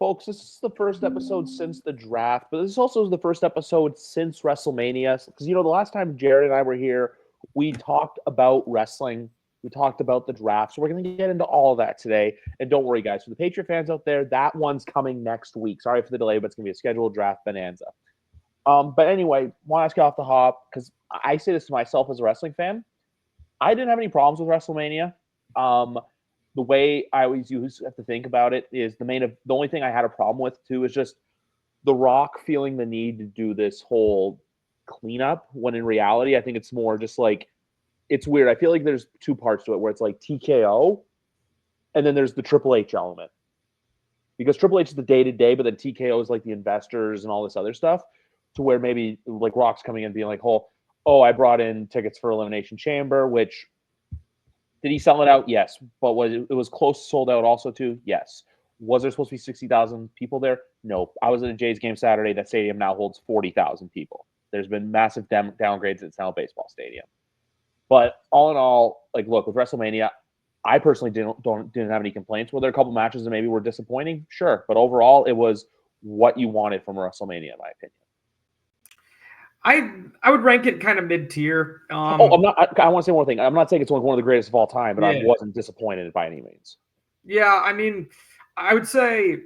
folks, this is the first episode since the draft, but this also is the first episode since WrestleMania. Because, the last time Jared and I were here, we talked about wrestling. We talked about the draft. So we're going to get into all of that today. And don't worry, guys, for the Patriot fans out there, that one's coming next week. Sorry for the delay, but it's going to be a scheduled draft bonanza. But anyway, want to ask you off the hop, because I say this to myself as a wrestling fan. I didn't have any problems with WrestleMania. The way I always have to think about it is the only thing I had a problem with too is just The Rock feeling the need to do this whole cleanup, when in reality I think it's more just like, it's weird. I feel like there's two parts to it, where it's like TKO and then there's the Triple H element, because Triple H is the day-to-day, but then TKO is like the investors and all this other stuff, to where maybe like Rock's coming in being like, oh, I brought in tickets for Elimination Chamber, which, did he sell it out? Yes. But it was close, sold out also too? Yes. Was there supposed to be 60,000 people there? No. I was at a Jays game Saturday. That stadium now holds 40,000 people. There's been massive downgrades. It's now a baseball stadium. But all in all, like, look, with WrestleMania, I personally didn't have any complaints. Were there a couple matches that maybe were disappointing? Sure. But overall, it was what you wanted from WrestleMania, in my opinion. I would rank it kind of mid-tier. I want to say one thing. I'm not saying it's one of the greatest of all time, but I wasn't disappointed by any means. Yeah, I mean, I would say,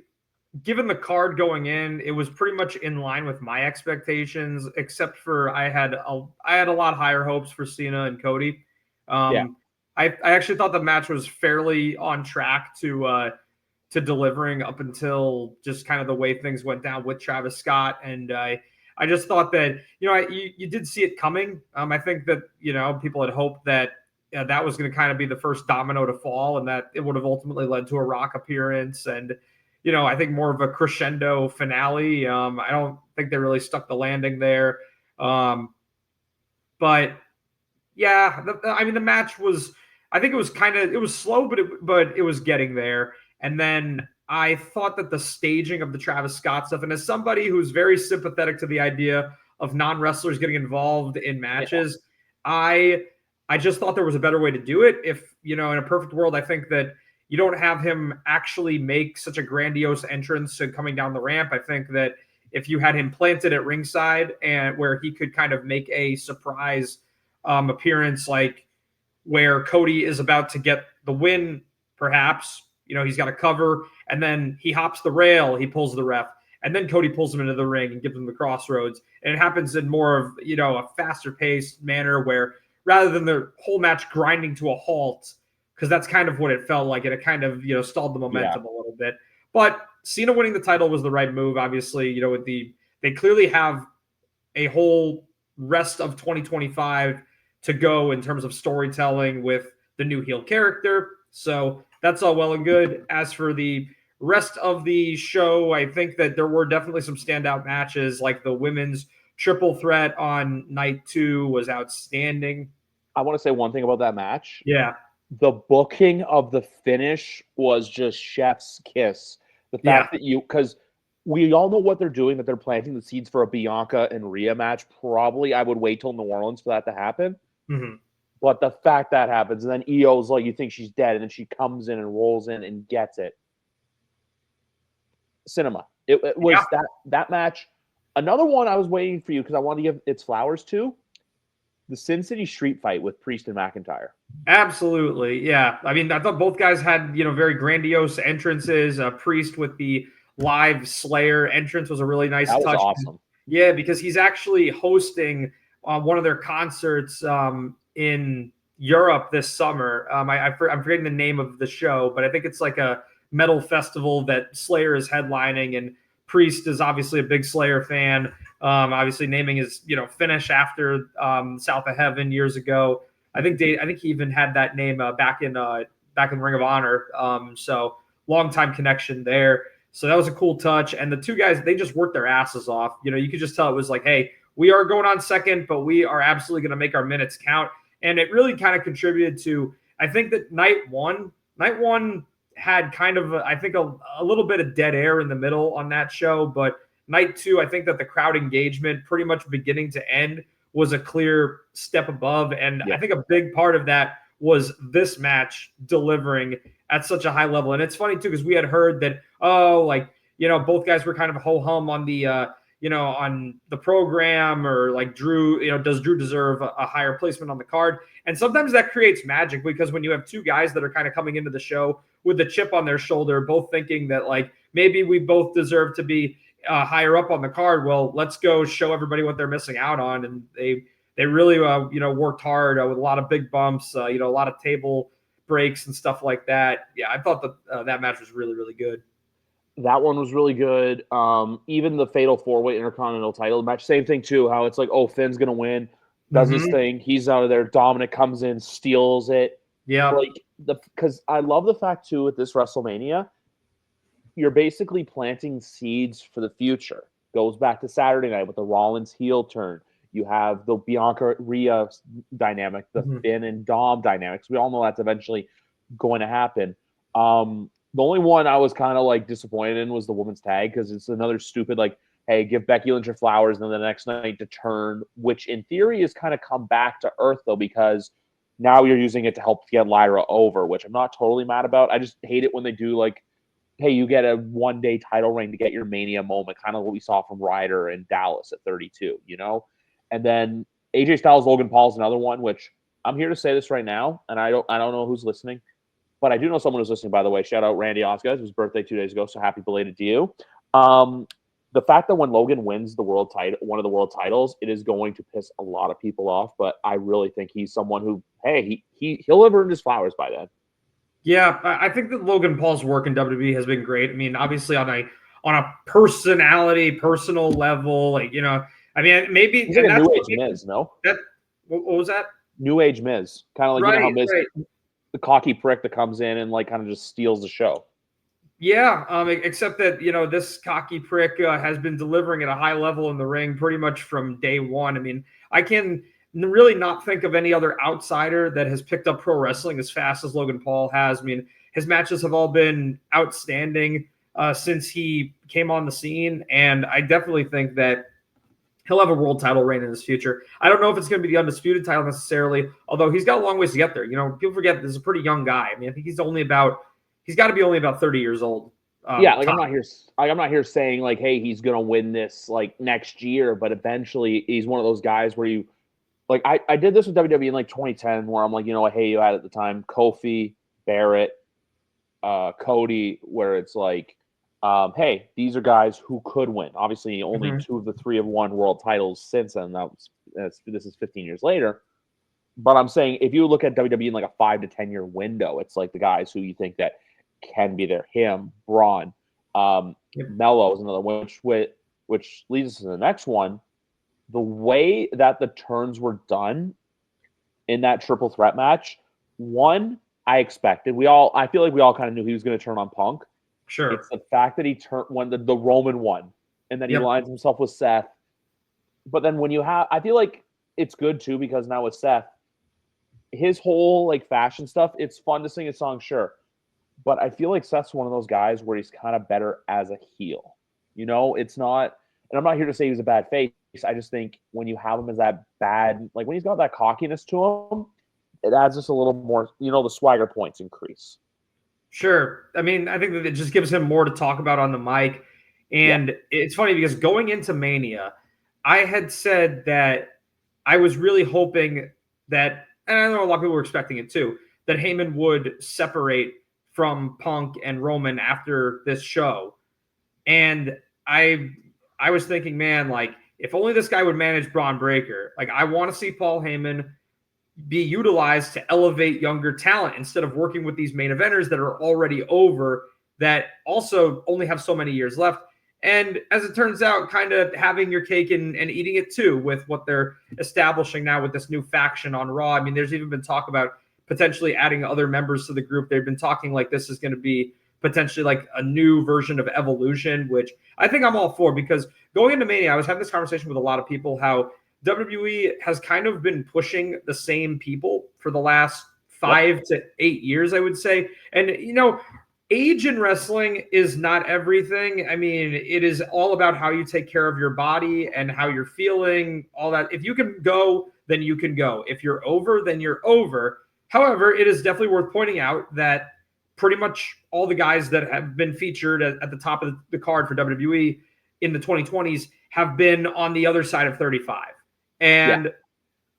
given the card going in, it was pretty much in line with my expectations, except for I had a lot higher hopes for Cena and Cody. I actually thought the match was fairly on track to delivering up until just kind of the way things went down with Travis Scott, and I just thought that, you did see it coming. I think that, people had hoped that that was going to kind of be the first domino to fall, and that it would have ultimately led to a Rock appearance. And, I think more of a crescendo finale. I don't think they really stuck the landing there. But yeah, the match was, I think it was slow, but it was getting there. And then I thought that the staging of the Travis Scott stuff, and as somebody who's very sympathetic to the idea of non-wrestlers getting involved in matches, I just thought there was a better way to do it. If, in a perfect world, I think that you don't have him actually make such a grandiose entrance and coming down the ramp. I think that if you had him planted at ringside, and where he could kind of make a surprise appearance, like where Cody is about to get the win, perhaps, he's got a cover, and then he hops the rail, he pulls the ref, and then Cody pulls him into the ring and gives him the crossroads. And it happens in more of, a faster paced manner, where rather than the whole match grinding to a halt, because that's kind of what it felt like, and it kind of, stalled the momentum a little bit. But Cena winning the title was the right move, obviously. They clearly have a whole rest of 2025 to go in terms of storytelling with the new heel character. So that's all well and good. As for the rest of the show, I think that there were definitely some standout matches, like the women's triple threat on night 2 was outstanding. I want to say one thing about that match. Yeah. The booking of the finish was just chef's kiss. The fact that because we all know what they're doing, that they're planting the seeds for a Bianca and Rhea match. Probably I would wait till New Orleans for that to happen. Mm-hmm. But the fact that happens, and then Io's like, you think she's dead, and then she comes in and rolls in and gets it. Cinema. It was that match. Another one I was waiting for you, because I wanted to give its flowers to, the Sin City Street fight with Priest and McIntyre. Absolutely, yeah. I mean, I thought both guys had, very grandiose entrances. Priest with the live Slayer entrance was a really nice touch. That was awesome. Yeah, because he's actually hosting one of their concerts in Europe this summer. I'm forgetting the name of the show, but I think it's like a metal festival that Slayer is headlining, and Priest is obviously a big Slayer fan. Obviously naming his finish after South of Heaven years ago. I think he even had that name back in Ring of Honor. So long time connection there. So that was a cool touch. And the two guys, they just worked their asses off. You could just tell it was like, hey, we are going on second, but we are absolutely going to make our minutes count. And it really kind of contributed to, I think that night one had kind of, I think, a little bit of dead air in the middle on that show. But night 2, I think that the crowd engagement pretty much beginning to end was a clear step above. And I think a big part of that was this match delivering at such a high level. And it's funny too, because we had heard that, both guys were kind of ho-hum on the on the program, or like Drew, does Drew deserve a higher placement on the card? And sometimes that creates magic, because when you have two guys that are kind of coming into the show with the chip on their shoulder, both thinking that like maybe we both deserve to be higher up on the card. Well, let's go show everybody what they're missing out on. And they really worked hard with a lot of big bumps, a lot of table breaks and stuff like that. Yeah, I thought that match was really, really good. That one was really good. Even the Fatal 4-Way Intercontinental title match, same thing too. How it's like, oh, Finn's gonna win, does his thing. He's out of there. Dominic comes in, steals it. Yeah, because I love the fact too with this WrestleMania, you're basically planting seeds for the future. Goes back to Saturday night with the Rollins heel turn. You have the Bianca Rhea dynamic, the Finn and Dom dynamics. We all know that's eventually going to happen. The only one I was kind of like disappointed in was the women's tag, because it's another stupid like, hey, give Becky Lynch her flowers, and then the next night to turn, which in theory is kind of come back to earth though, because now you're using it to help get Lyra over, which I'm not totally mad about. I just hate it when they do like, hey, you get a one-day title reign to get your Mania moment, kind of what we saw from Ryder and Dallas at 32, And then AJ Styles, Logan Paul is another one, which I'm here to say this right now, and I don't know who's listening. But I do know someone who's listening, by the way. Shout out Randy Osgood. It was his birthday 2 days ago, so happy belated to you. The fact that when Logan wins the world title, one of the world titles, it is going to piss a lot of people off. But I really think he's someone who, hey, he'll have earned his flowers by then. Yeah, I think that Logan Paul's work in WWE has been great. I mean, obviously on a personal level, like I mean, maybe he's like a New Age Miz, no? What was that? New Age Miz, kind of like right, how Miz. Right. The cocky prick that comes in and like kind of just steals the show. Yeah, except that this cocky prick has been delivering at a high level in the ring pretty much from day one. I mean, I can really not think of any other outsider that has picked up pro wrestling as fast as Logan Paul has. I mean, his matches have all been outstanding since he came on the scene, and I definitely think that he'll have a world title reign in his future. I don't know if it's going to be the undisputed title necessarily, although he's got a long ways to get there. People forget this is a pretty young guy. I mean, I think he's got to be only about 30 years old. Yeah, like I'm not here saying like, hey, he's going to win this like next year, but eventually he's one of those guys where you like I did this with WWE in like 2010, where I'm like, hey, you had at the time Kofi, Barrett, Cody, where it's like, hey, these are guys who could win. Obviously, only 2 of the 3 have won world titles since then. This is 15 years later. But I'm saying if you look at WWE in like a 5 to 10 year window, it's like the guys who you think that can be there. Him, Braun, Mello is another one, which leads us to the next one. The way that the turns were done in that triple threat match, one, I expected. I feel like we all kind of knew he was going to turn on Punk. Sure. It's the fact that he turned when the Roman won, and then he aligns himself with Seth. But then when I feel like it's good too, because now with Seth, his whole like fashion stuff, it's fun to sing his song, sure. But I feel like Seth's one of those guys where he's kind of better as a heel. It's not, and I'm not here to say he's a bad face. I just think when you have him as that bad, like when he's got that cockiness to him, it adds just a little more, the swagger points increase. Sure. I mean, I think that it just gives him more to talk about on the mic. And It's funny because going into Mania, I had said that I was really hoping that, and I know a lot of people were expecting it too, that Heyman would separate from Punk and Roman after this show. And I was thinking, man, like, if only this guy would manage Braun Breaker. Like, I want to see Paul Heyman be utilized to elevate younger talent instead of working with these main eventers that are already over, that also only have so many years left. And as it turns out, kind of having your cake and eating it too with what they're establishing now with this new faction on Raw. I mean, there's even been talk about potentially adding other members to the group. They've been talking like this is going to be potentially like a new version of Evolution, which I think I'm all for, because going into Mania, I was having this conversation with a lot of people how WWE has kind of been pushing the same people for the last 5 to 8 years, I would say. And, age in wrestling is not everything. I mean, it is all about how you take care of your body and how you're feeling, all that. If you can go, then you can go. If you're over, then you're over. However, it is definitely worth pointing out that pretty much all the guys that have been featured at the top of the card for WWE in the 2020s have been on the other side of 35. And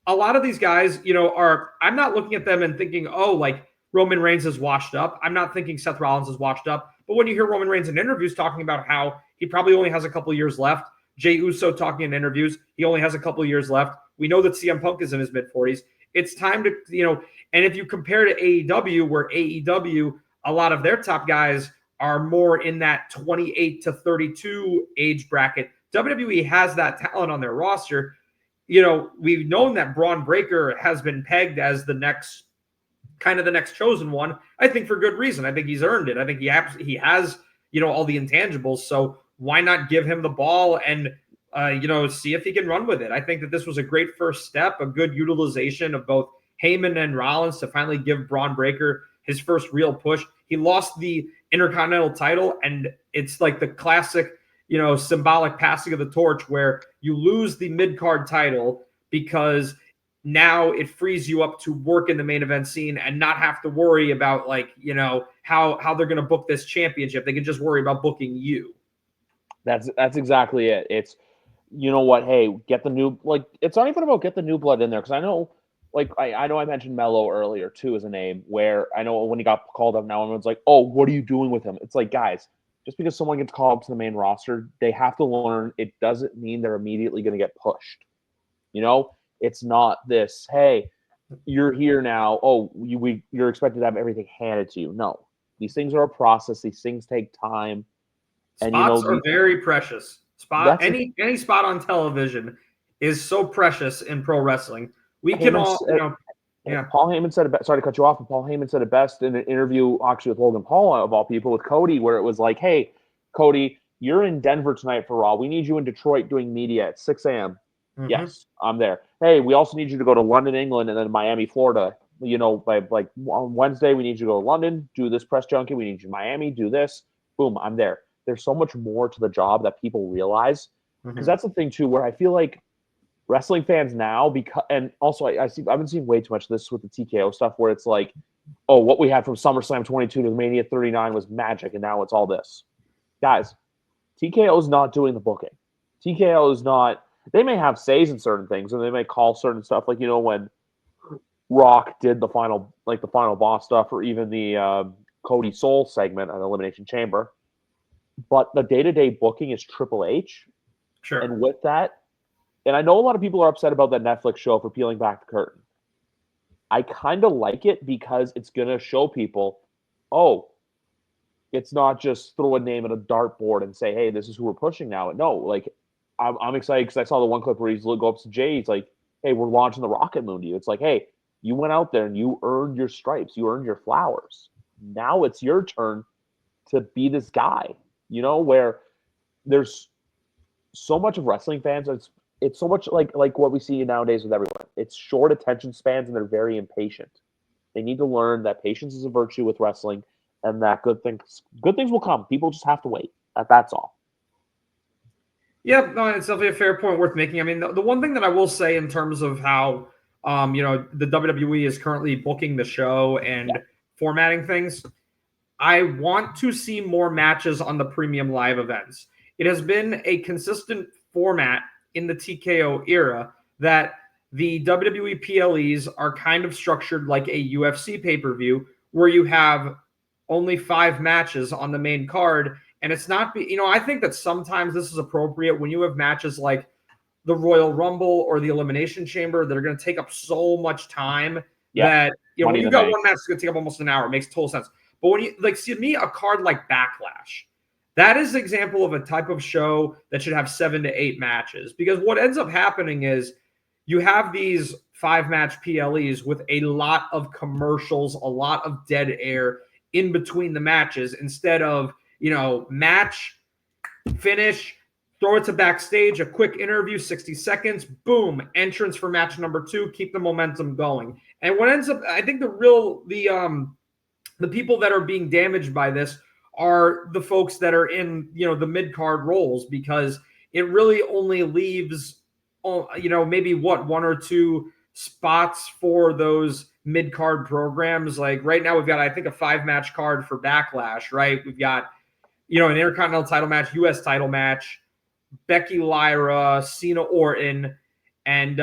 a lot of these guys, I'm not looking at them and thinking, oh, like Roman Reigns is washed up. I'm not thinking Seth Rollins is washed up. But when you hear Roman Reigns in interviews talking about how he probably only has a couple of years left, Jey Uso talking in interviews, he only has a couple of years left. We know that CM Punk is in his mid-40s. It's time to, and if you compare to AEW, where AEW, a lot of their top guys are more in that 28 to 32 age bracket, WWE has that talent on their roster. We've known that Braun Breaker has been pegged as the next chosen one. I think for good reason. I think he's earned it. I think he has, all the intangibles. So why not give him the ball and, see if he can run with it? I think that this was a great first step, a good utilization of both Heyman and Rollins to finally give Braun Breaker his first real push. He lost the Intercontinental title, and it's like the classic, symbolic passing of the torch where you lose the mid-card title because now it frees you up to work in the main event scene and not have to worry about how they're going to book this championship. They can just worry about booking you. That's exactly it. It's, hey, get the new, it's not even about get the new blood in there. Cause I know, I know I mentioned Mello earlier too, as a name where I know when he got called up, now everyone's like, oh, what are you doing with him? It's like, guys, just because someone gets called up to the main roster, they have to learn it doesn't mean they're immediately going to get pushed. It's not this, hey, you're here now. Oh, you're expected to have everything handed to you. No, these things are a process. These things take time. And spots are very precious. Any spot on television is so precious in pro wrestling. We can all, Paul Heyman said it best. Sorry to cut you off, but Paul Heyman said it best in an interview actually with Logan Paul, of all people, with Cody, where it was like, hey, Cody, you're in Denver tonight for Raw. We need you in Detroit doing media at 6 a.m. Mm-hmm. Yes, I'm there. Hey, we also need you to go to London, England, and then Miami, Florida. By on Wednesday, we need you to go to London, do this press junket. We need you in Miami, do this. Boom, I'm there. There's so much more to the job that people realize. Because that's the thing, too, where I feel like wrestling fans now, and also I've been seeing way too much of this with the TKO stuff, where it's like, oh, what we had from SummerSlam 22 to Mania 39 was magic, and now it's all this. Guys, TKO is not doing the booking. TKO is not. They may have says in certain things, and they may call certain stuff, like when Rock did the final boss stuff, or even the Cody Soul segment on Elimination Chamber. But the day-to-day booking is Triple H. Sure. And with that, and I know a lot of people are upset about that Netflix show for peeling back the curtain. I kind of like it because it's going to show people, oh, it's not just throw a name at a dartboard and say, hey, this is who we're pushing now. No, I'm excited because I saw the one clip where he's go up to Jay. He's like, hey, we're launching the Rocket Moon to you. It's like, hey, you went out there and you earned your stripes. You earned your flowers. Now it's your turn to be this guy, where there's so much of wrestling fans. It's so much like what we see nowadays with everyone. It's short attention spans, and they're very impatient. They need to learn that patience is a virtue with wrestling, and that good things will come. People just have to wait. That's all. Yeah, no, it's definitely a fair point worth making. I mean, the one thing that I will say in terms of how, the WWE is currently booking the show and formatting things, I want to see more matches on the premium live events. It has been a consistent format in the TKO era that the WWE PLEs are kind of structured like a UFC pay-per-view, where you have only 5 matches on the main card. And it's not, I think that sometimes this is appropriate when you have matches like the Royal Rumble or the Elimination Chamber that are going to take up so much time that, when you got one match that's going to take up almost an hour, it makes total sense. But when you see me, a card like Backlash, that is an example of a type of show that should have 7 to 8 matches, because what ends up happening is you have these 5-match PLEs with a lot of commercials, a lot of dead air in between the matches, instead of, match, finish, throw it to backstage, a quick interview, 60 seconds, boom, entrance for match number 2, keep the momentum going. And what ends up, I think the people that are being damaged by this are the folks that are in, the mid-card roles, because it really only leaves, maybe 1 or 2 spots for those mid-card programs. Like right now we've got, I think, a 5-match card for Backlash, right? We've got, an Intercontinental title match, U.S. title match, Becky Lyra, Cena Orton, and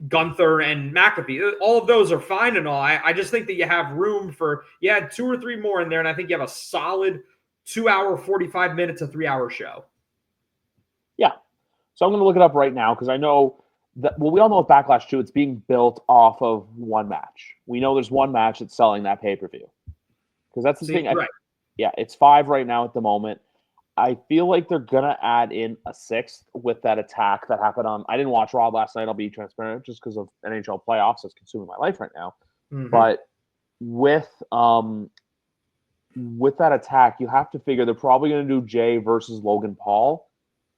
Gunther and McAfee. All of those are fine and all. I just think that you have room for, 2 or 3 more in there, and I think you have a solid 2-hour, 45-minute to 3-hour show. Yeah. So I'm going to look it up right now because I know that, we all know with Backlash too, it's being built off of one match. We know there's one match that's selling that pay-per-view. Because that's the thing. Right. It's 5 right now at the moment. I feel like they're going to add in a 6th with that attack that happened on. I didn't watch Raw last night. I'll be transparent just because of NHL playoffs. It's consuming my life right now. Mm-hmm. But with that attack, you have to figure they're probably going to do Jay versus Logan Paul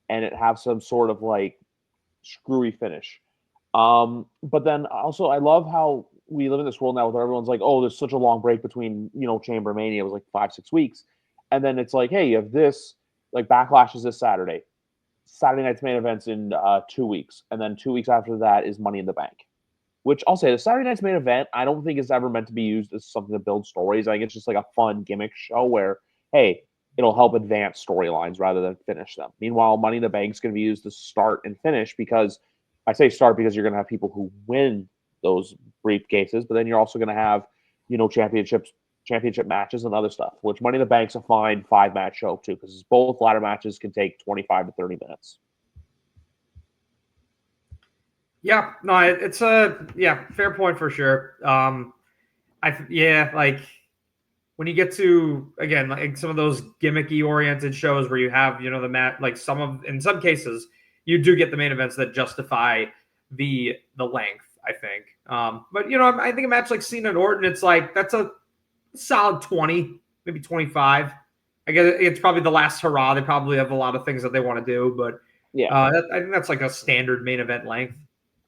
and it have some sort of like screwy finish. But then also, I love how we live in this world now where everyone's like, oh, there's such a long break between, Chamber Mania. It was like 5-6 weeks. And then it's like, hey, you have this. Like Backlash is this Saturday. Saturday night's main event's in 2 weeks. And then 2 weeks after that is Money in the Bank. Which I'll say, the Saturday night's main event, I don't think is ever meant to be used as something to build stories. I think it's just like a fun gimmick show where, hey, it'll help advance storylines rather than finish them. Meanwhile, Money in the Bank's going to be used to start and finish because, I say start because you're going to have people who win those briefcases, but then you're also going to have, championship matches and other stuff, which Money in the Bank's a fine 5-match show too, because both ladder matches can take 25 to 30 minutes. Yeah, no, it's a fair point for sure. Like when you get to, again, like some of those gimmicky oriented shows where you have, the match, like in some cases you do get the main events that justify the length, I think. But I think a match like Cena and Orton, it's like that's a solid 20, maybe 25. I guess it's probably the last hurrah. They probably have a lot of things that they want to do, but I think that's like a standard main event length.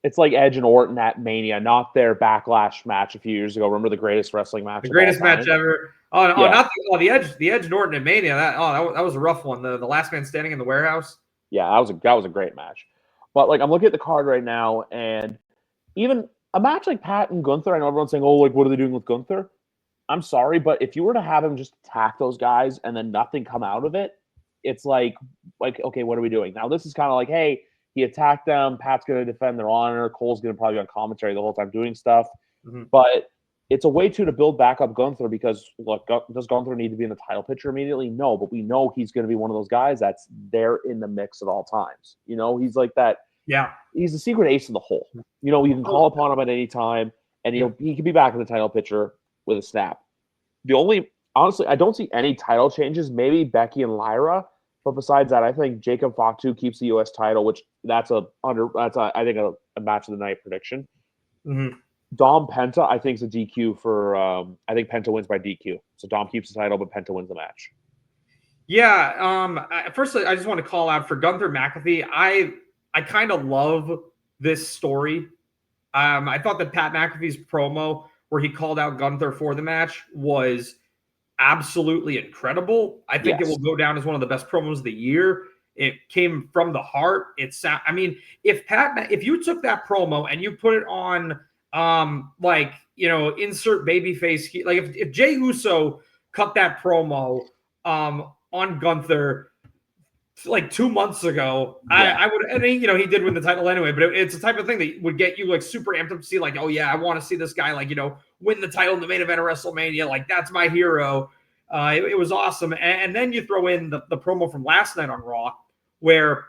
It's like Edge and Orton at Mania, not their Backlash match a few years ago. Remember the greatest wrestling match? The greatest match ever. The Edge and Orton at Mania. That was a rough one. The last man standing in the warehouse. Yeah, that was a great match. But like I'm looking at the card right now, and even a match like Pat and Gunther, I know everyone's saying, oh, like what are they doing with Gunther? I'm sorry, but if you were to have him just attack those guys and then nothing come out of it, it's like okay, what are we doing? Now this is kind of like, hey, he attacked them. Pat's going to defend their honor. Cole's going to probably be on commentary the whole time doing stuff. Mm-hmm. But it's a way to build back up Gunther because, look, does Gunther need to be in the title picture immediately? No, but we know he's going to be one of those guys that's there in the mix at all times. He's like that. Yeah. He's the secret ace in the hole. You can call upon him at any time, and he can be back in the title picture with a snap. Honestly, I don't see any title changes. Maybe Becky and Lyra. But besides that, I think Jacob Fatu keeps the U.S. title, which I think a match of the night prediction. Mm-hmm. Dom Penta, I think, is a DQ for. I think Penta wins by DQ. So Dom keeps the title, but Penta wins the match. Yeah. Firstly, I just want to call out for Gunther McAfee. I kind of love this story. I thought that Pat McAfee's promo where he called out Gunther for the match was absolutely incredible. I think it will go down as one of the best promos of the year. It came from the heart. If you took that promo and you put it on, insert babyface, like if Jey Uso cut that promo, on Gunther like 2 months ago, I would, and he did win the title anyway, but it's the type of thing that would get you like super amped up to see like, oh yeah, I want to see this guy win the title in the main event of WrestleMania. Like that's my hero. It was awesome. And then you throw in the promo from last night on Raw, where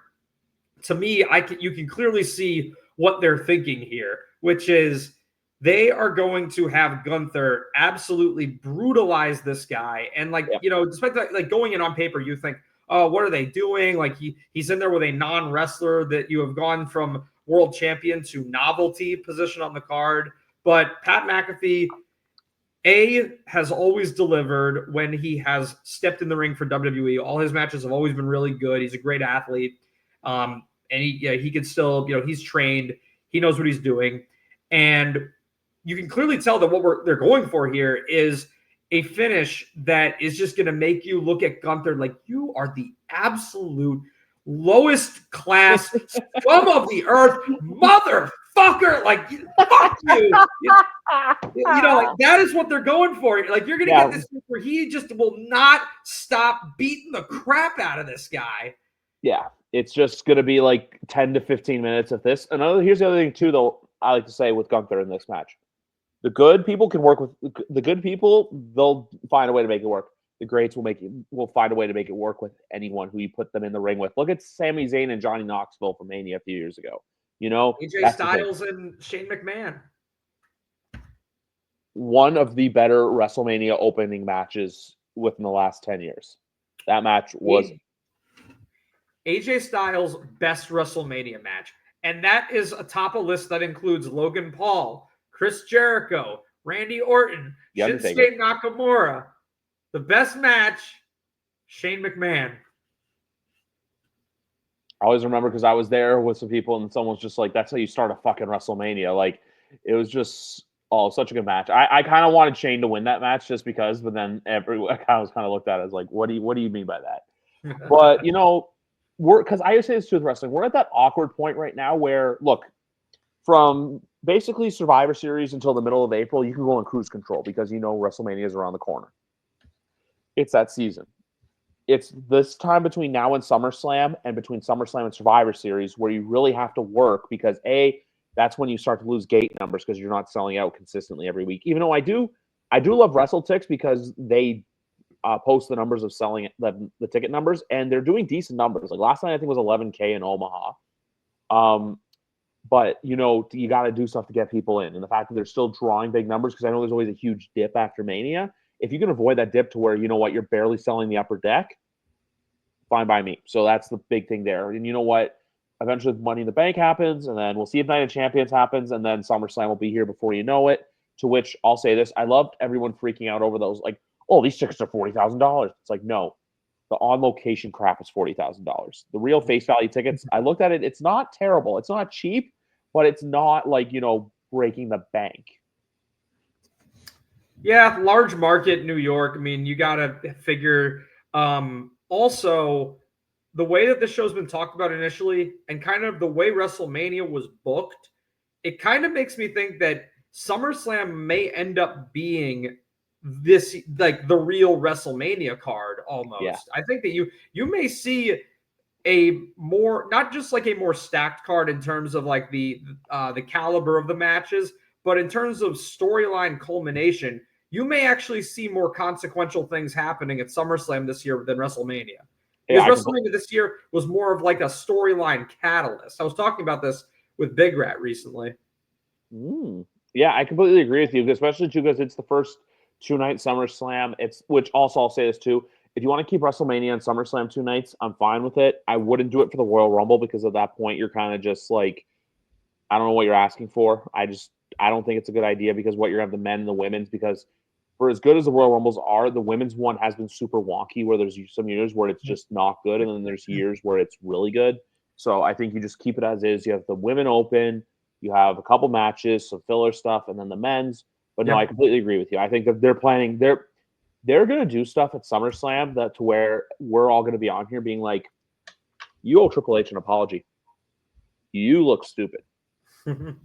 to me, you can clearly see what they're thinking here, which is they are going to have Gunther absolutely brutalize this guy. And despite that, like going in on paper, you think, oh, what are they doing? Like he's in there with a non-wrestler that you have gone from world champion to novelty position on the card. But Pat McAfee, has always delivered when he has stepped in the ring for WWE. All his matches have always been really good. He's a great athlete. And he can still, he's trained. He knows what he's doing. And you can clearly tell that what they're going for here is a finish that is just going to make you look at Gunther like you are the absolute lowest class scum of the earth motherfucker. motherfucker, like, fuck you. You know, like that is what they're going for. Like, you're gonna get this where he just will not stop beating the crap out of this guy. Yeah, it's just gonna be like 10 to 15 minutes of this. Here's the other thing too, though. I like to say with Gunther in this match, the good people can work with the good people. They'll find a way to make it work. The greats will find a way to make it work with anyone who you put them in the ring with. Look at Sami Zayn and Johnny Knoxville from Mania a few years ago. You know, AJ Styles and Shane McMahon. One of the better WrestleMania opening matches within the last 10 years. That match was AJ Styles' best WrestleMania match. And that is atop a list that includes Logan Paul, Chris Jericho, Randy Orton, Shinsuke Nakamura. The best match, Shane McMahon. I always remember because I was there with some people and someone was just like, that's how you start a fucking WrestleMania. Like, it was just, such a good match. I kind of wanted Shane to win that match just because, but then everyone was kind of looked at it as like, what do you mean by that? But, you know, because I used to say this too with wrestling, we're at that awkward point right now where, look, from basically Survivor Series until the middle of April, you can go on cruise control because you know WrestleMania is around the corner. It's that season. It's this time between now and SummerSlam and between SummerSlam and Survivor Series where you really have to work because that's when you start to lose gate numbers because you're not selling out consistently every week. Even though I do love WrestleTix because they post the numbers of selling the ticket numbers and they're doing decent numbers. Like last night I think was 11K in Omaha. But you know you got to do stuff to get people in, and the fact that they're still drawing big numbers because I know there's always a huge dip after Mania. If you can avoid that dip to where, you know what, you're barely selling the upper deck, fine by me. So that's the big thing there. And you know what? Eventually Money in the Bank happens, and then we'll see if Night of Champions happens, and then SummerSlam will be here before you know it, to which I'll say this. I loved everyone freaking out over those. Like, oh, these tickets are $40,000. It's like, no. The on-location crap is $40,000. The real face value tickets, I looked at it. It's not terrible. It's not cheap, but it's not like, you know, breaking the bank. Yeah, large market, New York. I mean, you got to figure. Also, the way that the show's been talked about initially and kind of the way WrestleMania was booked, it kind of makes me think that SummerSlam may end up being this, like the real WrestleMania card almost. Yeah. I think that you may see a more, not just like a more stacked card in terms of like the caliber of the matches, but in terms of storyline culmination, you may actually see more consequential things happening at SummerSlam this year than WrestleMania. Because WrestleMania this year was more of like a storyline catalyst. I was talking about this with Big Rat recently. Yeah, I completely agree with you, especially too because it's the first two-night SummerSlam. Which also I'll say this too. If you want to keep WrestleMania and SummerSlam 2 nights, I'm fine with it. I wouldn't do it for the Royal Rumble because at that point you're kind of just like, I don't know what you're asking for. I don't think it's a good idea because what you're going to have the men and the women's, because for as good as the Royal Rumbles are, the women's one has been super wonky where there's some years where it's just not good and then there's years where it's really good. So I think you just keep it as is. You have the women open, you have a couple matches, some filler stuff, and then the men's. But no, I completely agree with you. I think that they're planning, they're going to do stuff at SummerSlam that to where we're all going to be on here being like, you owe Triple H an apology. You look stupid.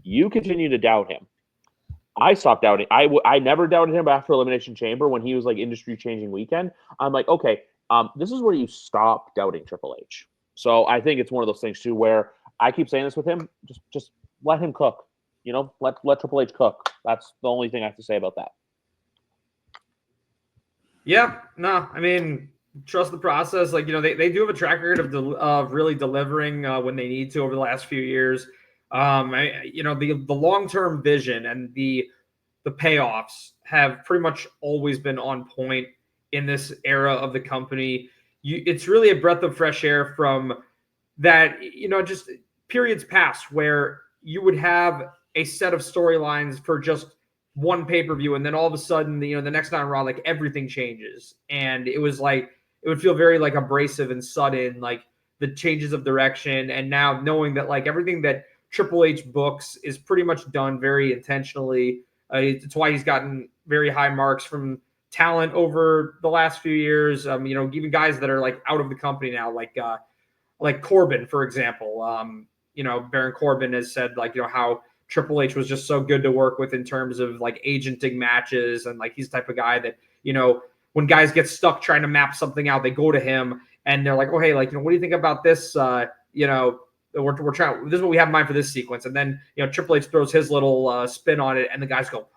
You continue to doubt him. I stopped doubting. I never doubted him after Elimination Chamber when he was like industry-changing weekend. I'm like, okay, this is where you stop doubting Triple H. So I think it's one of those things too where I keep saying this with him. Just let him cook. You know, let Triple H cook. That's the only thing I have to say about that. Yeah, no, I mean, trust the process. Like, you know, they do have a track record of really delivering when they need to over the last few years. You know, the long-term vision and the payoffs have pretty much always been on point in this era of the company. It's really a breath of fresh air from that, you know, just periods past where you would have a set of storylines for just one pay-per-view, and then all of a sudden, you know, the next night on Raw, like everything changes. And it was like, it would feel very like abrasive and sudden, like the changes of direction. And now knowing that like everything that Triple H books is pretty much done very intentionally. It's why he's gotten very high marks from talent over the last few years. You know, even guys that are like out of the company now, like Corbin, for example. You know, Baron Corbin has said like, you know, how Triple H was just so good to work with in terms of like agenting matches, and like he's the type of guy that, when guys get stuck trying to map something out, they go to him and they're like, oh, hey, like, what do you think about this? We're trying, this is what we have in mind for this sequence. And then, Triple H throws his little spin on it, and the guys go,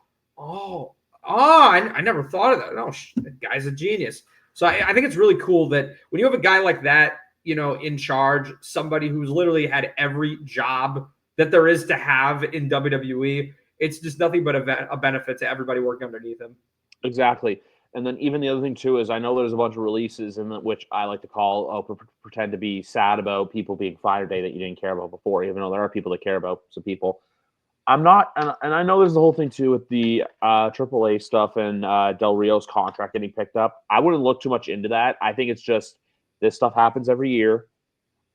I never thought of that. No, the guy's a genius. So I think it's really cool that when you have a guy like that, in charge, somebody who's literally had every job that there is to have in WWE, it's just nothing but a benefit to everybody working underneath him. Exactly. And then even the other thing too is I know there's a bunch of releases in which I like to call pretend to be sad about people being fired day that you didn't care about before, even though there are people that care about some people. I'm not, and I know there's the whole thing too with the AAA stuff and Del Rio's contract getting picked up. I wouldn't look too much into that. I think it's just this stuff happens every year.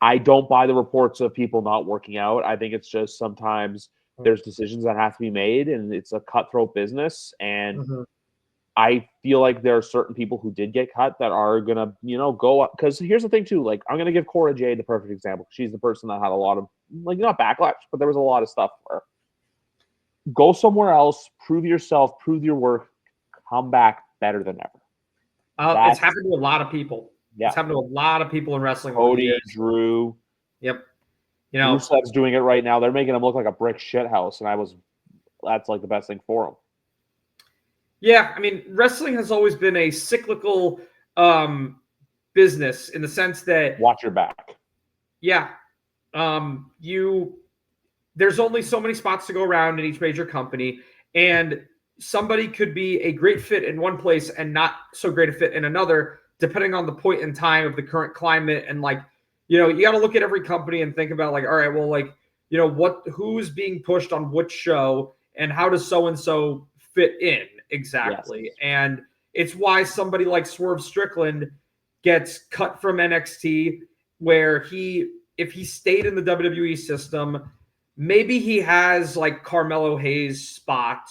I don't buy the reports of people not working out. I think it's just sometimes there's decisions that have to be made, and it's a cutthroat business. And I feel like there are certain people who did get cut that are going to, go up. Because here's the thing, too. Like, I'm going to give Cora Jade the perfect example. She's the person that had a lot of, like, not backlash, but there was a lot of stuff for her. Go somewhere else, prove yourself, prove your work, come back better than ever. It's happened to a lot of people. Yeah. It's happened to a lot of people in wrestling. Cody, Drew. Yep. Rusev's doing it right now. They're making him look like a brick shithouse, and that's like the best thing for him. Yeah, I mean, wrestling has always been a cyclical business in the sense that watch your back. Yeah, there's only so many spots to go around in each major company, and somebody could be a great fit in one place and not so great a fit in another, depending on the point in time of the current climate. And like, you got to look at every company and think about like, all right, well, like, who's being pushed on which show and how does so-and-so fit in exactly. Yes. And it's why somebody like Swerve Strickland gets cut from NXT, where if he stayed in the WWE system, maybe he has like Carmelo Hayes' spot,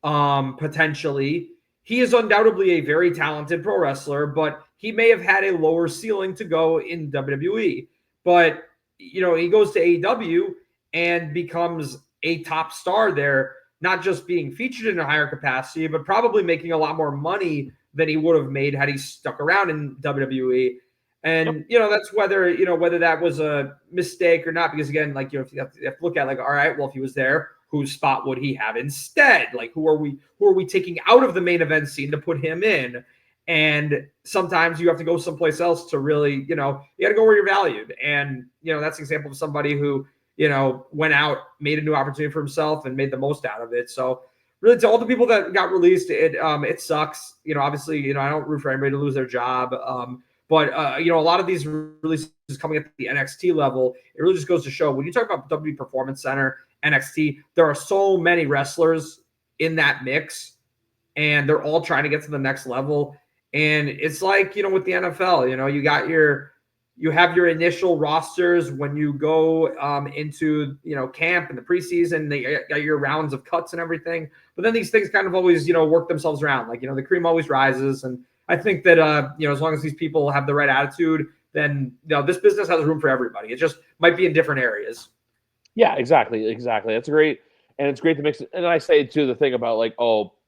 potentially. He is undoubtedly a very talented pro wrestler, but he may have had a lower ceiling to go in WWE. But, he goes to AEW and becomes a top star there, not just being featured in a higher capacity, but probably making a lot more money than he would have made had he stuck around in WWE. And, that's whether that was a mistake or not, because again, like, if you have to look at like, all right, well, if he was there, whose spot would he have instead? Like, who are we taking out of the main event scene to put him in? And sometimes you have to go someplace else to really, you got to go where you're valued. And, that's an example of somebody who, went out, made a new opportunity for himself and made the most out of it. So really, to all the people that got released, it sucks. Obviously, I don't root for anybody to lose their job. But a lot of these releases coming at the NXT level, it really just goes to show when you talk about WWE Performance Center, NXT, there are so many wrestlers in that mix, and they're all trying to get to the next level. And it's like, with the NFL, you have your initial rosters when you go into, camp and the preseason, they got your rounds of cuts and everything. But then these things kind of always, work themselves around. Like, the cream always rises. And I think that, as long as these people have the right attitude, then, this business has room for everybody. It just might be in different areas. Yeah, exactly. That's great. And it's great to mix it. And I say, too, the thing about, like,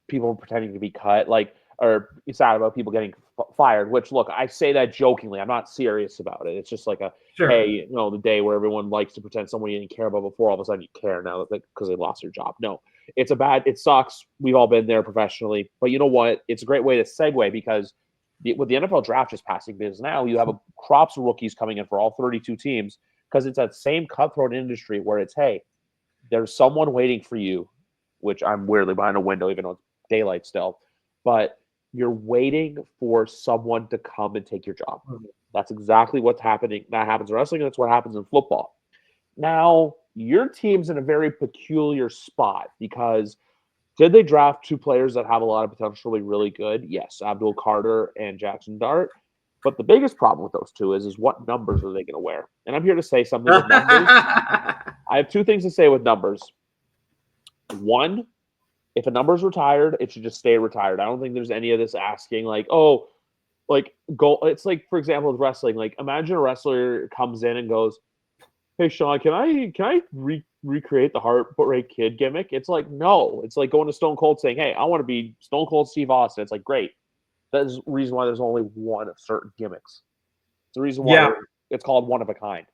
people pretending to be cut, like, or it's sad about people getting fired, which, look, I say that jokingly. I'm not serious about it. It's just like hey, the day where everyone likes to pretend someone you didn't care about before, all of a sudden you care now because they lost their job. No, it sucks. We've all been there professionally. But you know what? It's a great way to segue because with the NFL draft just passing business now, you have crops of rookies coming in for all 32 teams because it's that same cutthroat industry where it's, hey, there's someone waiting for you, which I'm weirdly behind a window, even though it's daylight still. But you're waiting for someone to come and take your job. That's exactly what's happening. That happens in wrestling, and that's what happens in football. Now, your team's in a very peculiar spot because did they draft two players that have a lot of potential to be really good? Yes, Abdul Carter and Jackson Dart. But the biggest problem with those two is what numbers are they going to wear? And I'm here to say something with numbers. I have two things to say with numbers. One, if a number's retired, it should just stay retired. I don't think there's any of this asking like, go. It's like, for example, with wrestling, like imagine a wrestler comes in and goes, "Hey, Sean, can I recreate the Heartbreak Kid gimmick? It's like, no. It's like going to Stone Cold saying, hey, I want to be Stone Cold Steve Austin. It's like, great. That's the reason why there's only one of certain gimmicks. It's the reason why it's called one of a kind.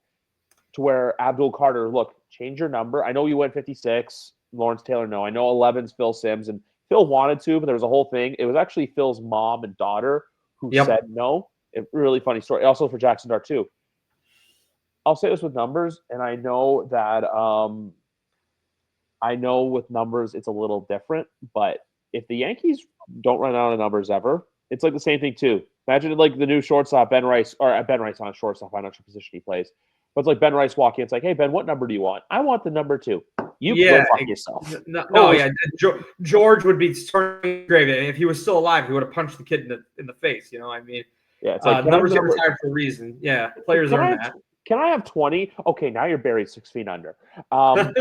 To where Abdul Carter, look, change your number. I know you went 56. Lawrence Taylor, no. I know 11's Phil Simms, and Phil wanted to, but there was a whole thing. It was actually Phil's mom and daughter who said no. Really funny story. Also for Jackson Dart, too. I'll say this with numbers, and I know that with numbers it's a little different, but if the Yankees don't run out of numbers ever, it's like the same thing, too. Imagine like the new shortstop, Ben Rice, or Ben Rice on a shortstop, I'm not sure position he plays. But it's like Ben Rice walking. It's like, hey, Ben, what number do you want? I want the number 2. You go fuck yourself. George would be turning grave. If he was still alive, he would have punched the kid in the face. You know what I mean? Yeah, it's like numbers get retired for a reason. Yeah, players earn that. Can I have 20? Okay, now you're buried 6 feet under. But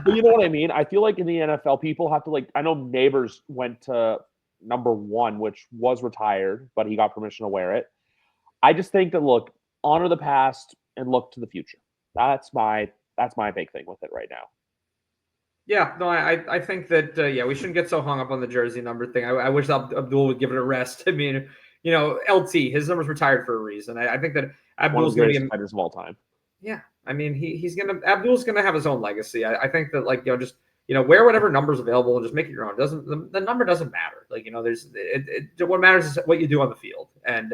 you know what I mean? I feel like in the NFL, people have to like. I know Neighbors went to number 1, which was retired, but he got permission to wear it. I just think that look, honor the past and look to the future. That's my big thing with it right now. Yeah, no, I think that we shouldn't get so hung up on the jersey number thing. I wish Abdul would give it a rest. I mean, LT, his number's retired for a reason. I think that Abdul's going to be fighters of all time. Yeah, I mean, Abdul's gonna have his own legacy. I think that just wear whatever number's available and just make it your own. The number doesn't matter. Like what matters is what you do on the field. And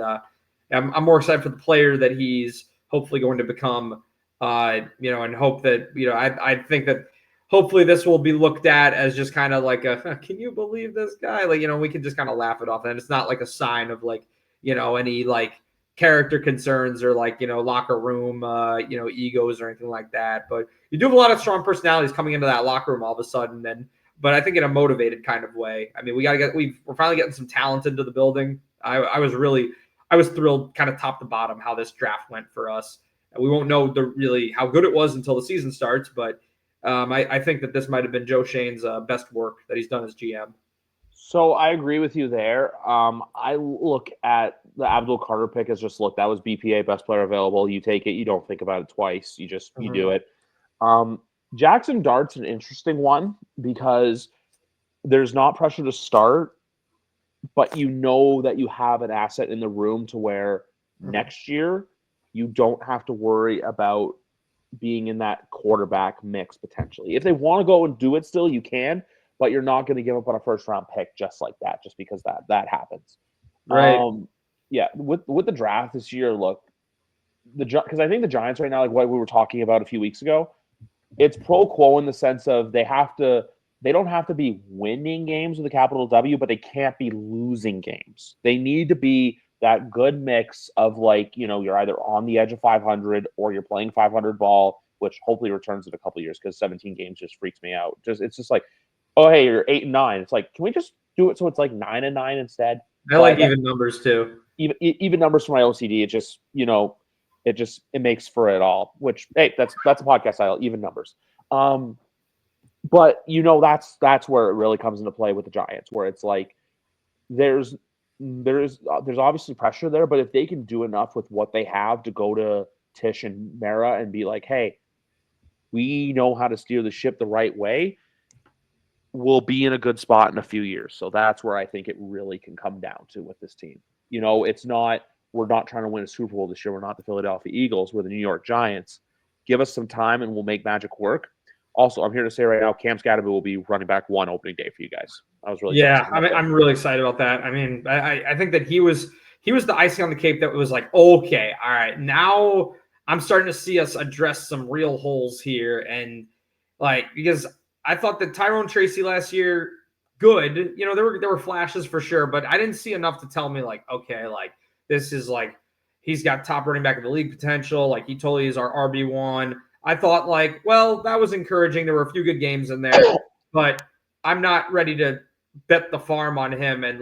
I'm more excited for the player that he's hopefully going to become. And hope that I think that hopefully this will be looked at as just kind of like can you believe this guy? Like we can just kind of laugh it off, and it's not like a sign of any character concerns or locker room egos or anything like that. But you do have a lot of strong personalities coming into that locker room all of a sudden, but I think in a motivated kind of way. I mean, we're finally getting some talent into the building. I was thrilled kind of top to bottom how this draft went for us. We won't know really how good it was until the season starts, but I think that this might have been Joe Shane's best work that he's done as GM. So I agree with you there. I look at the Abdul Carter pick as just, look, that was BPA, best player available. You take it. You don't think about it twice. You just you do it. Jackson Dart's an interesting one because there's not pressure to start, but you know that you have an asset in the room to where next year you don't have to worry about being in that quarterback mix potentially. If they want to go and do it still, you can, but you're not going to give up on a first-round pick just like that, just because that happens. Right. Yeah, with the draft this year, look, because I think the Giants right now, like what we were talking about a few weeks ago, it's pro quo in the sense of they don't have to be winning games with a capital W, but they can't be losing games. They need to be that good mix of you're either on the edge of 500 or you're playing 500 ball, which hopefully returns in a couple of years because 17 games just freaks me out. It's just like, oh, hey, you're 8-9. It's like, can we just do it so it's like 9-9 instead? I like even numbers too. Even numbers for my OCD. It just it makes for it all. Which, hey, that's a podcast style. Even numbers. But that's where it really comes into play with the Giants, where it's like there's obviously pressure there, but if they can do enough with what they have to go to Tish and Mara and be like, hey, we know how to steer the ship the right way, we'll be in a good spot in a few years. So that's where I think it really can come down to with this team. We're not trying to win a Super Bowl this year. We're not the Philadelphia Eagles. We're the New York Giants. Give us some time and we'll make magic work. Also, I'm here to say right now, Cam Scadaboo will be running back 1 opening day for you guys. I was really I'm really excited about that. I mean, I think that he was the icing on the cake that was like, okay, all right, now I'm starting to see us address some real holes here, and because I thought that Tyrone Tracy last year, good, there were flashes for sure, but I didn't see enough to tell me okay, this is he's got top running back of the league potential. He totally is our RB1. I thought that was encouraging. There were a few good games in there, but I'm not ready to bet the farm on him and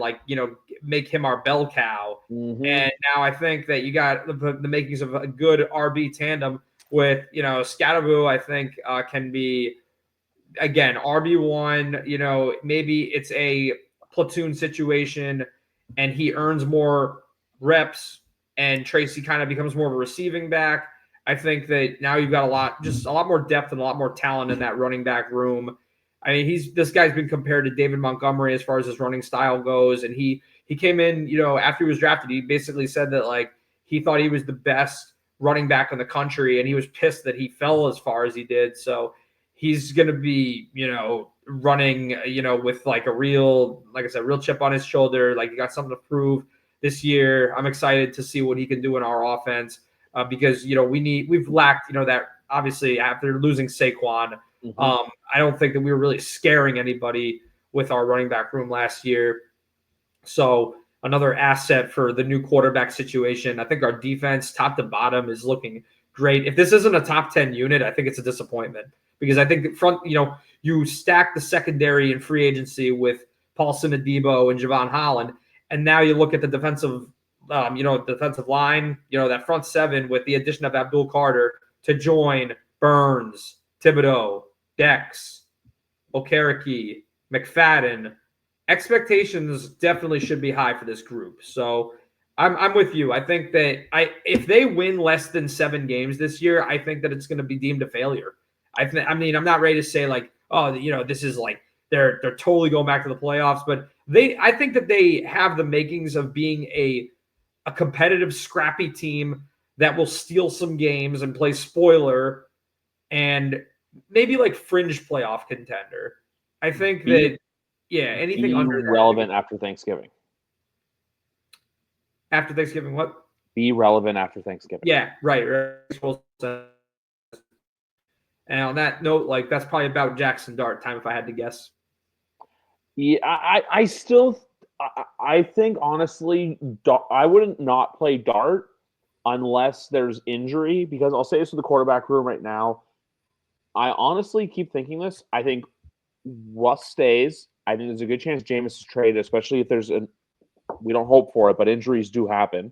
make him our bell cow. Mm-hmm. And now I think that you got the makings of a good RB tandem with, Scadaboo, I think can be, again, RB1, maybe it's a platoon situation and he earns more reps and Tracy kind of becomes more of a receiving back. I think that now you've got a lot more depth and a lot more talent in that running back room. I mean, this guy's been compared to David Montgomery as far as his running style goes, and he came in, after he was drafted, he basically said that like he thought he was the best running back in the country, and he was pissed that he fell as far as he did. So he's going to be, running, with like a real, like I said, real chip on his shoulder. Like he got something to prove this year. I'm excited to see what he can do in our offense because, we've lacked, that obviously after losing Saquon, Mm-hmm. I don't think that we were really scaring anybody with our running back room last year. So another asset for the new quarterback situation. I think our defense, top to bottom, is looking great. If this isn't a top 10 unit, I think it's a disappointment because I think you stack the secondary and free agency with Paulson Adebo and Javon Holland, and now you look at the defensive line, that front seven with the addition of Abdul Carter to join Burns, Thibodeau, Dex, Okereke, McFadden. Expectations definitely should be high for this group. So I'm with you. I think that if they win less than 7 games this year, I think that it's going to be deemed a failure. I'm not ready to say like, oh, this is like they're totally going back to the playoffs, but I think that they have the makings of being a competitive, scrappy team that will steal some games and play spoiler and maybe like fringe playoff contender. I think that anything Be under that, I think relevant after Thanksgiving. after Thanksgiving, what? Be relevant after Thanksgiving. Yeah, right. And on that note, like that's probably about Jackson Dart time if I had to guess. Yeah, I think honestly, I wouldn't not play Dart unless there's injury because I'll say this with the quarterback room right now. I honestly keep thinking this. I think Russ stays. I think there's a good chance Jameis is traded, especially if we don't hope for it, but injuries do happen.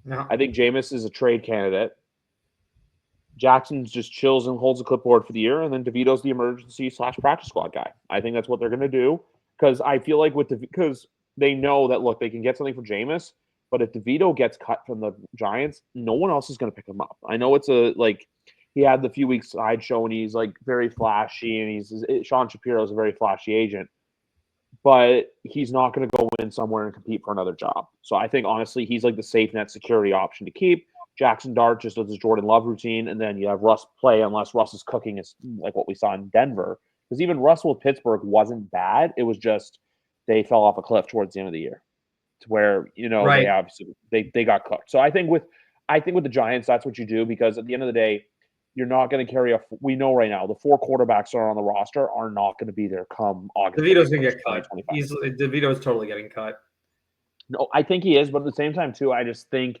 No. I think Jameis is a trade candidate. Jackson's just chills and holds a clipboard for the year, and then DeVito's the emergency/practice squad guy. I think that's what they're going to do because I feel like because they know that look they can get something for Jameis, but if DeVito gets cut from the Giants, no one else is going to pick him up. I know it's he had the few weeks sideshow and he's like very flashy and Sean Shapiro's a very flashy agent, but he's not going to go in somewhere and compete for another job. So I think honestly he's like the safe net security option to keep. Jackson Dart just does his Jordan Love routine, and then you have Russ play unless Russ is cooking, is like what we saw in Denver. Because even Russell with Pittsburgh wasn't bad. It was just they fell off a cliff towards the end of the year, to where Right. they obviously they got cooked. So I think with the Giants, that's what you do because at the end of the day, you're not going to carry we know right now the 4 quarterbacks that are on the roster are not going to be there come August. DeVito's going to get cut. DeVito's totally getting cut. No, I think he is, but at the same time too, I just think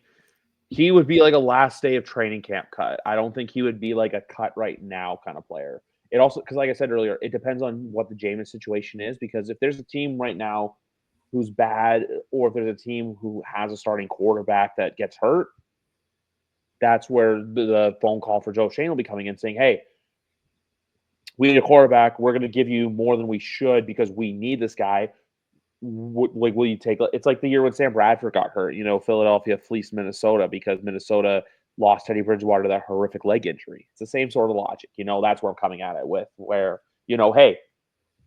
he would be like a last day of training camp cut. I don't think he would be like a cut right now kind of player. It also, because like I said earlier, it depends on what the Jameis situation is. Because if there's a team right now who's bad, or if there's a team who has a starting quarterback that gets hurt, that's where the phone call for Joe Shane will be coming in saying, hey, we need a quarterback. We're going to give you more than we should because we need this guy. Will you take? It's like the year when Sam Bradford got hurt. Philadelphia fleeced Minnesota because Minnesota lost Teddy Bridgewater to that horrific leg injury. It's the same sort of logic. That's where I'm coming at it with. Where hey,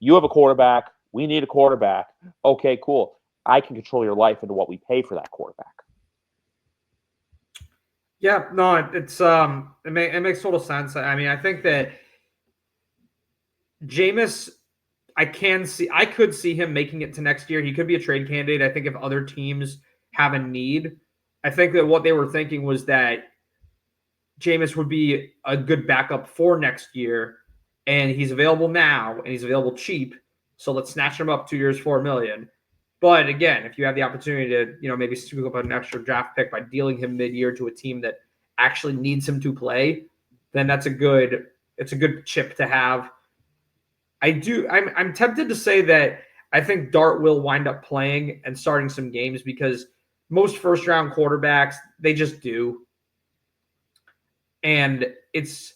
you have a quarterback. We need a quarterback. Okay, cool. I can control your life into what we pay for that quarterback. Yeah, no, it makes total sense. I mean, I think that Jameis. I could see him making it to next year. He could be a trade candidate. I think if other teams have a need, I think that what they were thinking was that Jameis would be a good backup for next year, and he's available now, and he's available cheap. So let's snatch him up 2 years, $4 million. But again, if you have the opportunity to, maybe scoop up an extra draft pick by dealing him mid-year to a team that actually needs him to play, then it's a good chip to have. I'm tempted to say that I think Dart will wind up playing and starting some games because most first-round quarterbacks, they just do. And it's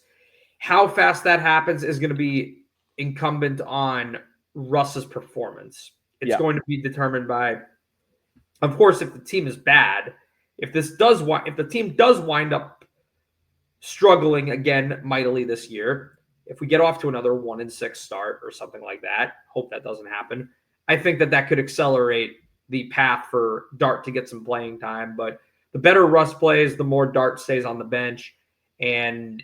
how fast that happens is going to be incumbent on Russ's performance. It's going to be determined by, of course, if the team is bad. If the team does wind up struggling again mightily this year. If we get off to another 1-6 start or something like that, hope that doesn't happen. I think that could accelerate the path for Dart to get some playing time. But the better Russ plays, the more Dart stays on the bench, and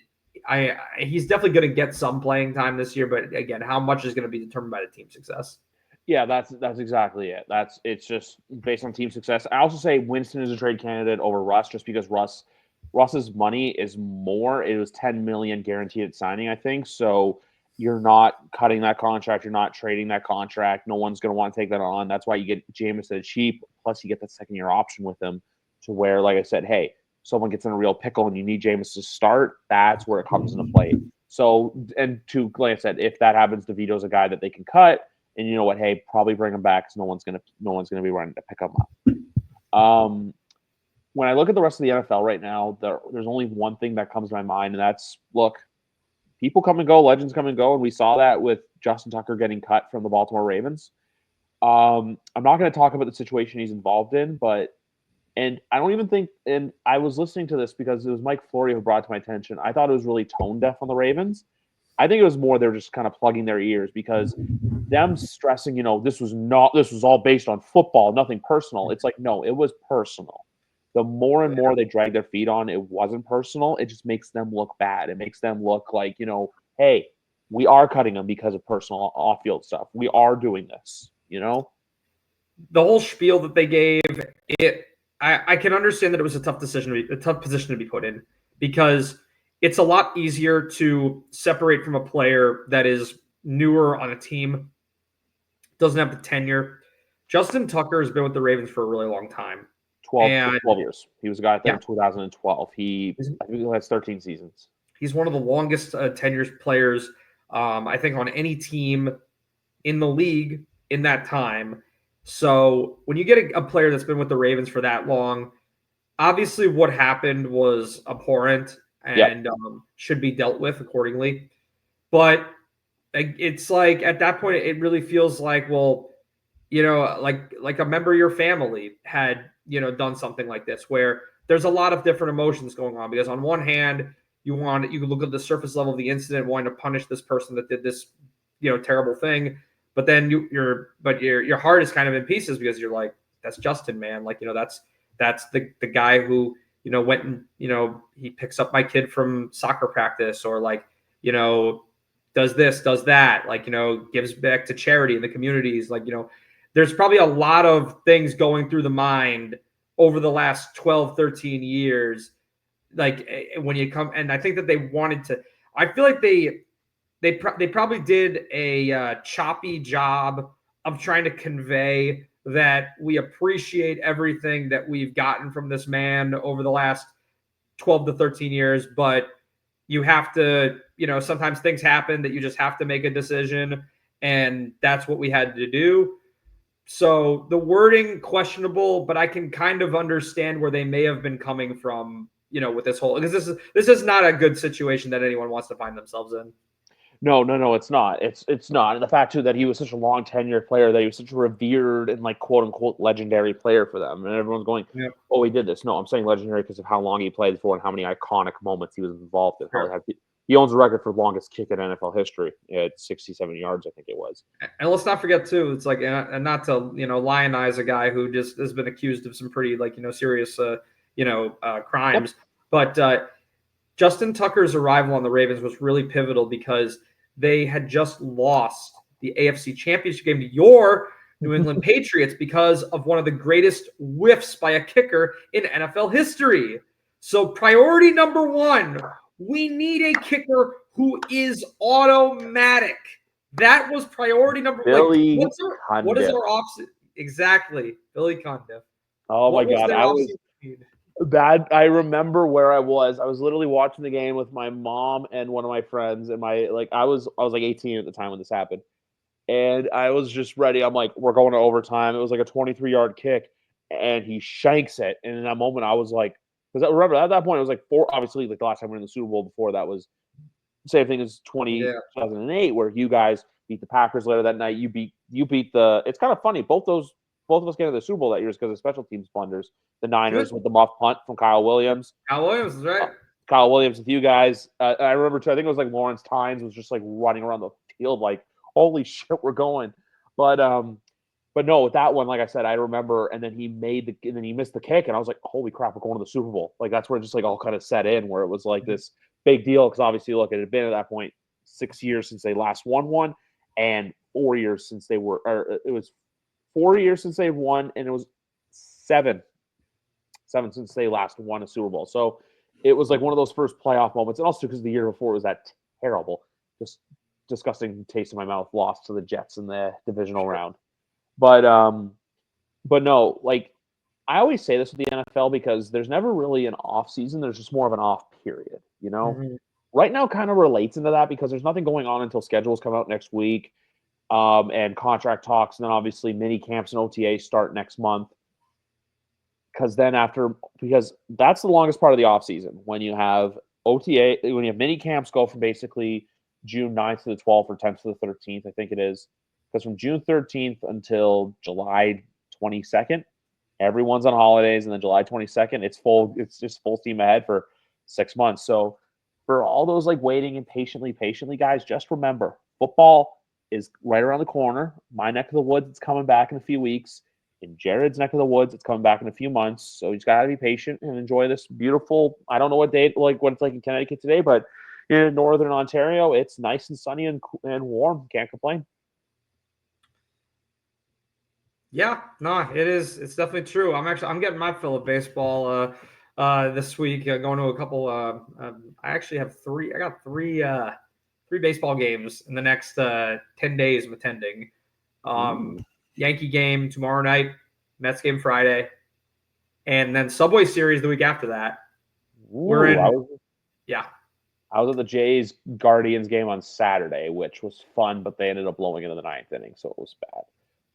he's definitely going to get some playing time this year. But again, how much is going to be determined by the team success. Yeah, that's exactly it. It's just based on team success. I also say Winston is a trade candidate over Russ, just because Russ's money is more. It was $10 million guaranteed at signing, I think. So you're not cutting that contract. You're not trading that contract. No one's going to want to take that on. That's why you get Jameis at cheap. Plus, you get the second-year option with him, to where, like I said, hey, someone gets in a real pickle and you need Jameis to start. That's where it comes into play. So, and like I said, if that happens, DeVito's a guy that they can cut. And you know what? Hey, probably bring him back, because no one's gonna be running to pick him up. When I look at the rest of the NFL right now, there's only one thing that comes to my mind, and that's, look, people come and go, legends come and go, and we saw that with Justin Tucker getting cut from the Baltimore Ravens. I'm not going to talk about the situation he's involved in, and I don't even think, and I was listening to this because it was Mike Florio who brought it to my attention. I thought it was really tone deaf on the Ravens. I think it was more they were just kind of plugging their ears, because them stressing, this was all based on football, nothing personal. It's like, no, it was personal. The more and more they drag their feet on, it wasn't personal. It just makes them look bad. It makes them look like, hey, we are cutting them because of personal off-field stuff. We are doing this, The whole spiel that they gave, I can understand that it was a tough position to be put in, because it's a lot easier to separate from a player that is newer on a team, doesn't have the tenure. Justin Tucker has been with the Ravens for a really long time. 12 years. He was a guy there in 2012. I think he has 13 seasons. He's one of the longest tenured players, I think, on any team in the league in that time. So when you get a player that's been with the Ravens for that long, obviously what happened was abhorrent and should be dealt with accordingly. But it's like, at that point, it really feels like, well, like a member of your family had, done something like this, where there's a lot of different emotions going on. Because on one hand, you can look at the surface level of the incident, wanting to punish this person that did this, terrible thing. But then your heart is kind of in pieces, because you're like, that's Justin, man. Like, that's the guy who, went and, he picks up my kid from soccer practice, or like, does this, does that, like, gives back to charity in the communities. Like, there's probably a lot of things going through the mind over the last 12, 13 years. Like, when you come, and I think that they wanted to, I feel like they probably did a choppy job of trying to convey that we appreciate everything that we've gotten from this man over the last 12 to 13 years, but you have to, sometimes things happen that you just have to make a decision, and that's what we had to do. So the wording questionable, but I can kind of understand where they may have been coming from, with this whole, because this is not a good situation that anyone wants to find themselves in. No, it's not. It's not. And the fact too that he was such a long tenured player, that he was such a revered and like quote unquote legendary player for them, and everyone's going, "Oh, he did this." No, I'm saying legendary because of how long he played for and how many iconic moments he was involved in. Sure. He owns a record for longest kick in NFL history at 67 yards, I think it was. And let's not forget too, it's like, and not to lionize a guy who just has been accused of some pretty serious crimes, but Justin Tucker's arrival on the Ravens was really pivotal, because they had just lost the AFC Championship game to your New England Patriots because of one of the greatest whiffs by a kicker in NFL history. So priority number one, we need a kicker who is automatic. That was priority number one. What is our option? Exactly. Billy Cundiff. Oh my God. I remember where I was. I was literally watching the game with my mom and one of my friends, and I was like 18 at the time when this happened. And I was just ready. I'm like, we're going to overtime. It was like a 23-yard kick, and he shanks it. And in that moment, I was like, because remember at that point it was like obviously like the last time we were in the Super Bowl before that was the same thing as 2008, where you guys beat the Packers later that night. You beat the. It's kind of funny. Both of us came to the Super Bowl that year because of special teams blunders. The Niners with the muff punt from Kyle Williams. Kyle Williams is right. Kyle Williams with you guys. I remember too. I think it was like Lawrence Tynes was just like running around the field, like holy shit, we're going. But no, with that one, like I said, I remember, and then he missed the kick, and I was like, holy crap, we're going to the Super Bowl. Like that's where it just like all kind of set in, where it was like this big deal because obviously, look, it had been at that point 6 years since they last won one, and 4 years since they were, or it was 4 years since they won, and it was seven since they last won a Super Bowl. So it was like one of those first playoff moments, and also because the year before was that terrible, just disgusting taste in my mouth, lost to the Jets in the divisional round. But no, like I always say this with the NFL because there's never really an off season. There's just more of an off period, you know. Mm-hmm. Right now, kind of relates into that because there's nothing going on until schedules come out next week, and contract talks, and then obviously mini camps and OTA start next month. Because that's the longest part of the off season when you have OTA, when you have mini camps go from basically June 9th to the 12th or 10th to the 13th, I think it is. Because from June 13th until July 22nd, everyone's on holidays, and then July 22nd, it's just full steam ahead for 6 months. So for all those like waiting and patiently, guys, just remember football is right around the corner. My neck of the woods, it's coming back in a few weeks. In Jared's neck of the woods, it's coming back in a few months. So you just gotta be patient and enjoy this beautiful. I don't know what it's like in Connecticut today, but in northern Ontario, it's nice and sunny and warm. Can't complain. Yeah, no, it is. It's definitely true. I'm getting my fill of baseball this week. Going to a couple. I actually have three. I got three baseball games in the next 10 days. I'm attending. Yankee game tomorrow night, Mets game Friday, and then Subway Series the week after that. We're in. I was at the Jays Guardians game on Saturday, which was fun, but they ended up blowing into the ninth inning, so it was bad.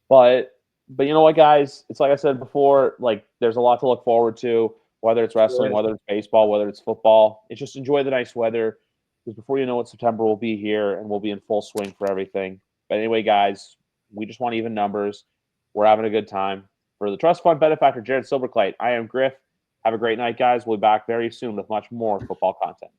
But you know what, guys? It's like I said before, like there's a lot to look forward to, whether it's wrestling, whether it's baseball, whether it's football. It's just enjoy the nice weather because before you know it, September will be here and we'll be in full swing for everything. But anyway, guys, we just want even numbers. We're having a good time. For the Trust Fund Benefactor, Jared Silverclate, I am Griff. Have a great night, guys. We'll be back very soon with much more football content.